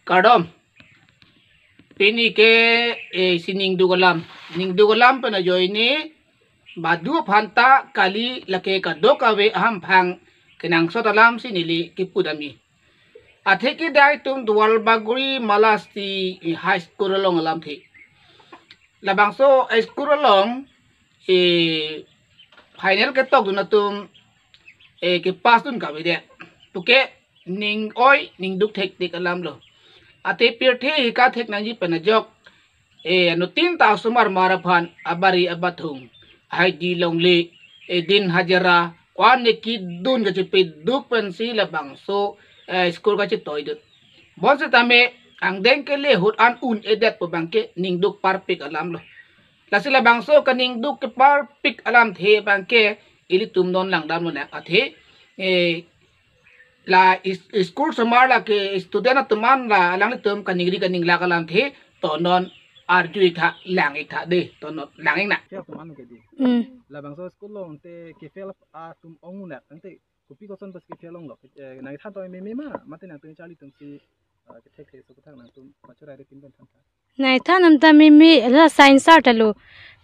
Kardom pini ke sining dugalam pana joini badu phanta kali lake ka dokawe aham phang kenang sotalam sinili kipudami atheki dai tum dual baguri malasti high school long lam thi labangso school long final ke tok na tum ke pass dun ka de tuke ning oi ning duk thek tik alam lo ate pirthe hika thek nang ji panajok no 3,000 sumar maraphan abari abathung hai di longle din hajara kwan ne ki dun ga chipe duk pen si labang so school ga chi toy dut bon se tame ang deng ke le hut an un edet po bangke ning duk parpik alam lo la sila bang so kaning duk ke parpik alam the bangke ili tum non lang dam lo na athe la school samar la ke student tuman la lang tum kaningri kaning la kalam the to non arju tha lang tha de to non lang na la bang so school long te ke fel a tum ong na ante kupi ko son pas ke felong lo na tha to me ma mate na tu chali tum si ke thek the so ko thang na tum machura re tin ban tha nàyท่านนำตามีละไซน์ซาร์ตลู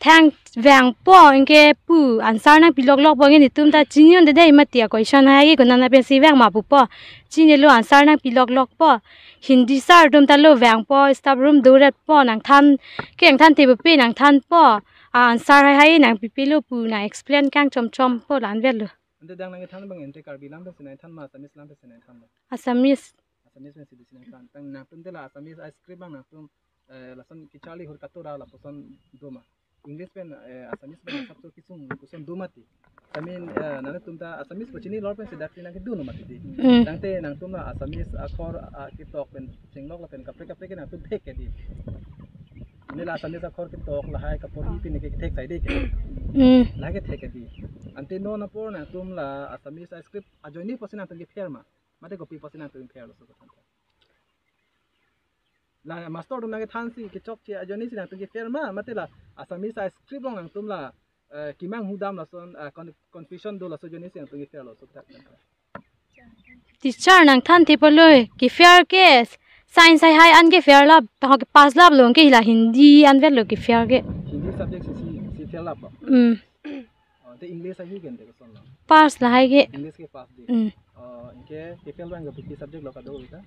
ทางแหวงป้ออิงเกปูอันซาร์นักพิลอกลอกป้อเงี้ยตุ้มตาจีนได้มาเตียก่อยชันให้กี่คนนั้นเป็นสีแหวงมาปุ๊บป้อจีนลูอันซาร์นักพิลอกลอกป้อฮินดีซาร์ตุ้มตาลูแหวงป้อสตาร์รูมดูเรดป้อหนังท่านเกี่ยงท่านตีบุปีหนังท่านป้ออันซาร์ให้หนังปีปีลูปูหนัง explain กางชมป้อหลานเวลลูอันเดดังนังท่านบางเอ็นเตการบิลัมเป็นสินท่านมาสมิสลัมเป็นสินท่านอาสมิสเป็นสินท่านตั้งนักตุ้มเดล่าสมิสไอศครีมบางนักตุ้มlasan kicali hur katura la poson doma English pen asamis pen sabto kisung poson doma ti samin nana tumta asamis pochini lor pen sedak tina ke duno mati ti nangte nang tumna asamis akhor kitok pen singlok la pen kapre kapre ke nang tum thek ke di ne la asamis akhor kitok la hai kapor hi pin ke thek sai de ke la ke thek ke di ante no na por nang tum la asamis script ajoni posina tum ke ferma mate copy posina tum fer lo so la master dum nang than si ke chok che ajoni si nang tu ke ferma mate la asamis script long nang tum la kimang hudam la son confusion do la so joni si nang tu ke fer lo so tak teacher nang than ti poloi ki fair ke science hai an ke fair lab ta ke pass lab long ke la hindi an vel lo ki fair ke hindi subject si fair lab te english ai gen de son la pass la hai ke english ke pass di इनके tiffin bank के सब्जेक्ट लोग का दो इधर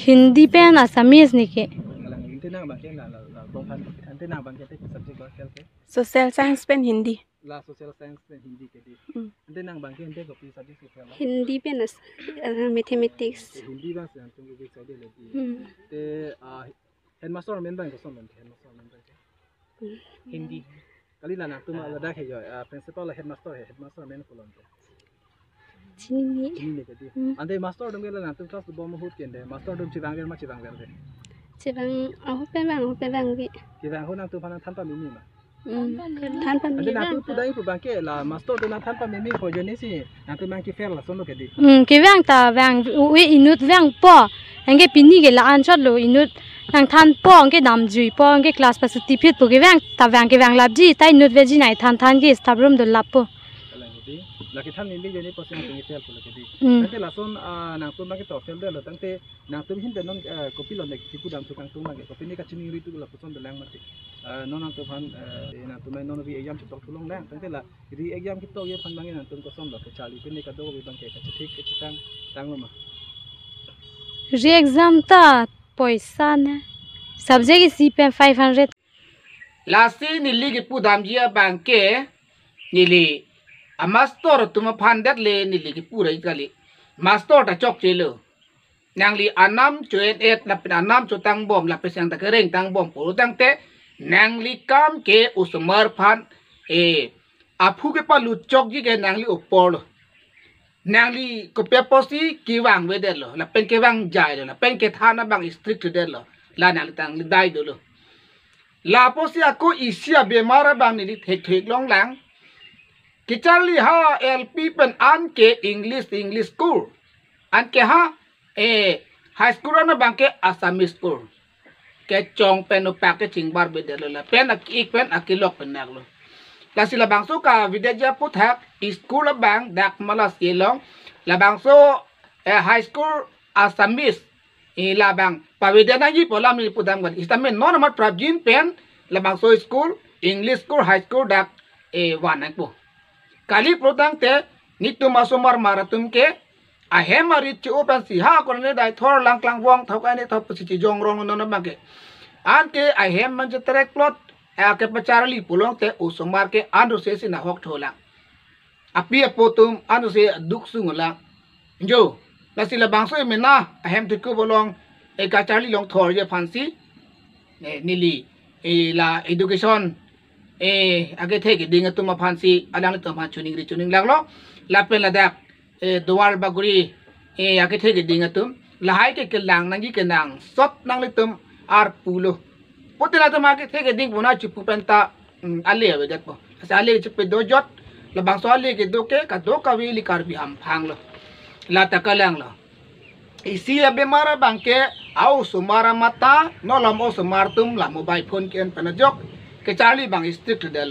हिंदी पे ना असमीज निके हिंदी ना बाकी ना प्रोफाइल हिंदी ना बाकी ते सब्जेक्ट लोग के सोशल साइंस पे हिंदी ला सोशल साइंस पे हिंदी के दी हिंदी ना बाकी हिंदी को पी सब्जेक्ट के हिंदी पे ना मैथमेटिक्स हिंदी बस तुम के साइड ले दी ते हेडमास्टर मेन बैंक को सुन हेडमास्टर मेन बैंक हिंदी कल ना तुम अलग है जो प्रिंसिपल हेडमास्टर मेन को loan Cini. Ande master dong gela nanti kelas bom hut kende master dong cibang ger ma cibang ger de. Cibang aku pembang bi. Cibang hut nanti panas tanpa mimi ma. Tanpa mimi. Ande nanti pudai pubang ke la master dong nanti tanpa mimi ko joni si nanti mang ki fair la sono ke di. Kivang ta vang we inut vang po. Angge pini ke la anchot lo inut nang than po angge nam jui po angge class pas tipit po kivang ta vang labji ta inut veji nai than ke staff room do lap po. Laki than mimi joni posin tu fail ko ke di. Nanti lason nang tu mang ki to fail de lo tangte nang tu hin de non copy lo nek ki pudam tu kang tu mang copy ni ka chini ri tu la poson de lang mati. Non nang tu phan nang tu mai non ri exam tu tulong lang tangte la ri exam ki to ye phan mang nang tu ko son lo ke chali pin ni ka do bi bang ke ka thik ke tang lo ma. Ri exam ta paisa na subject si pen 500 lasi nili ki pudam ji bang ke nili a master tuma phandat le nili ki pura ikali master ta chok chelo nangli anam choet et la anam chotang bom la pesang ta kereng tang bom puru tang te nangli kam ke usmar phan aphu ke palu chok ji ke nangli upor nangli ko peposi ki wang we de lo la pen ke wang jai lo la pen ke thana bang strict de lo la nang tang li dai do lo la posi ako isia bemara bang ni thek long lang Kichali ha LP pen an ke English school an ke ha high school na bangke Assamese school ke chong pen no packaging bar bedelo la pen ik pen akilok pen naklo la sila bangso ka videja puthak school bang dak malas yelong la bangso high school Assamese la bang pawide na ji polam ni pudam gan istamen non mat prabjin pen la bang so school English school high school dak wanak po kali prodang te nitu masomar maratum ke a hemari chu open si ha kon ne dai thor lang klang wong thok ai ne thop si jong rong non ma ke an ke a hem man je trek plot a ke pacharali pulong te usomar ke andu se si na hok thola api apotum andu se duk sungula jo la sila bang so mena a hem tu ko bolong e ka charli long thor je phansi nili la education age the ke ding tu ma phansi alang tu ma chuning lag lo la pen la dak dual baguri age the ke ding tu la hai ke lang nang ji ke nang sot nang le tum ar pulo potela tu ma ke the ke ding buna chupu penta ale ave dak po asa ale chupe do jot la bang so ale ke do ke ka do ka wi li kar bi ham phang lo la ta ka lang lo isi abe mara bangke au sumara mata no lam o sumar tum la mobile phone ke en panajok ke charlie bang strict de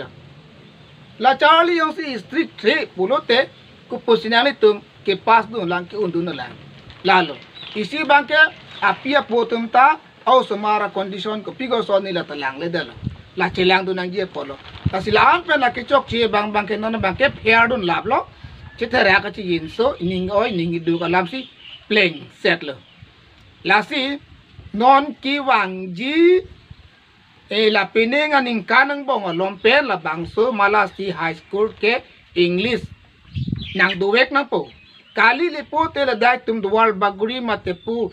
la charlie yong si strict tre pulote ku posinali tum ke pas du lang ke undu no lang lalo isi bangke apia potum ta au sumara condition ko pigo so ni la talang le dala la chelang du nang je polo kasilang pe la ke chok chi bang bangke non bangke fair dun lablo chithara ka chi yin so ning oi ning du ka lam si playing set lo la si non ki wang ji la pining aning kanang bong lom pen la bang so malasi high school ke english nang duwek na po kali le po te la dai tum dual baguri mate pu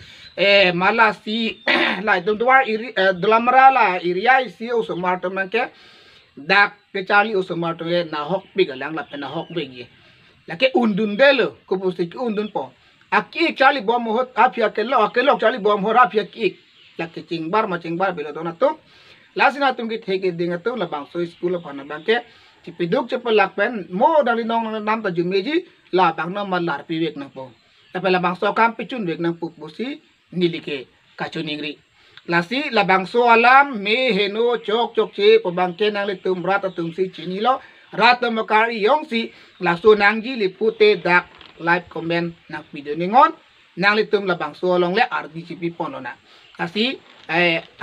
malasi la tum dual dlamra la area si o so marto man ke dak ke chali o so marto na hok pi ga lang la pe na hok be gi la ke undun de lo ko pu si undun po aki chali bom hot apia ke lo chali bom ho apia ki la ke chingbar belo dona to lasina tum ki theke dinga to la bang so school of na bang ke ti piduk che palak pen mo dali nong nam ta jumeji la bang na malar pi wek na po ta pela bang so kam pi chun wek na pu pusi nilike ka chuningri lasi la bang so alam me heno chok che po bang ke nang le tum rata tum si chini lo rata makari yong si la so nang ji li pute dak like comment nak video ningon nang le tum la bang so long le rdcp pono na kasi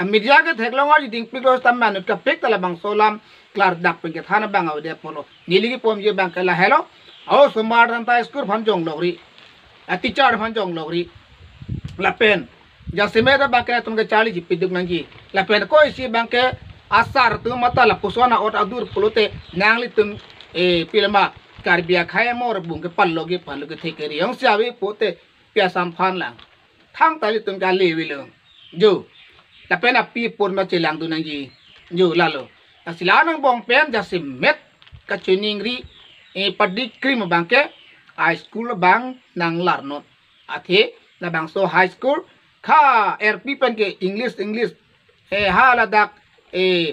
media ke theklong ari ding piko tamman ka pek la bang so lam klar dak pe ke thana bang awde pono niligi pom je bang kala hello au smart anta school phan jong logri teacher phan jong logri la pen ja semeda ba ke tum ke chali ji piduk nang ji la pen ko si bang ke asar tu mata la pusona ot adur pulote nang le tum pilma karbia khaya mor bung ke pallo ke thekeri yong siawi pote piasam phan lang thang tali tum ka lewi lo jo la pena pi pon ma chelang du nang ji jo lalo asilanang bong pen ja simet ka chuningri padi krim bangke high school bang nang larnot athe la bang so high school kha rp pen ke english ha la dak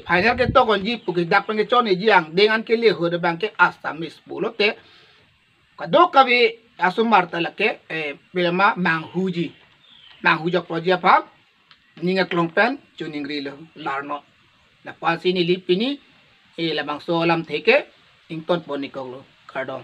final ke to kon ji pu ke dak pen ke chon ji ang dengan ke le ho de bangke asamis pulote kado kavi asumar talake pilma manghuji jok projia pa ninga klongpen chuningri lo larno la pasini lipini la bang so lam theke ington ponikolo kardon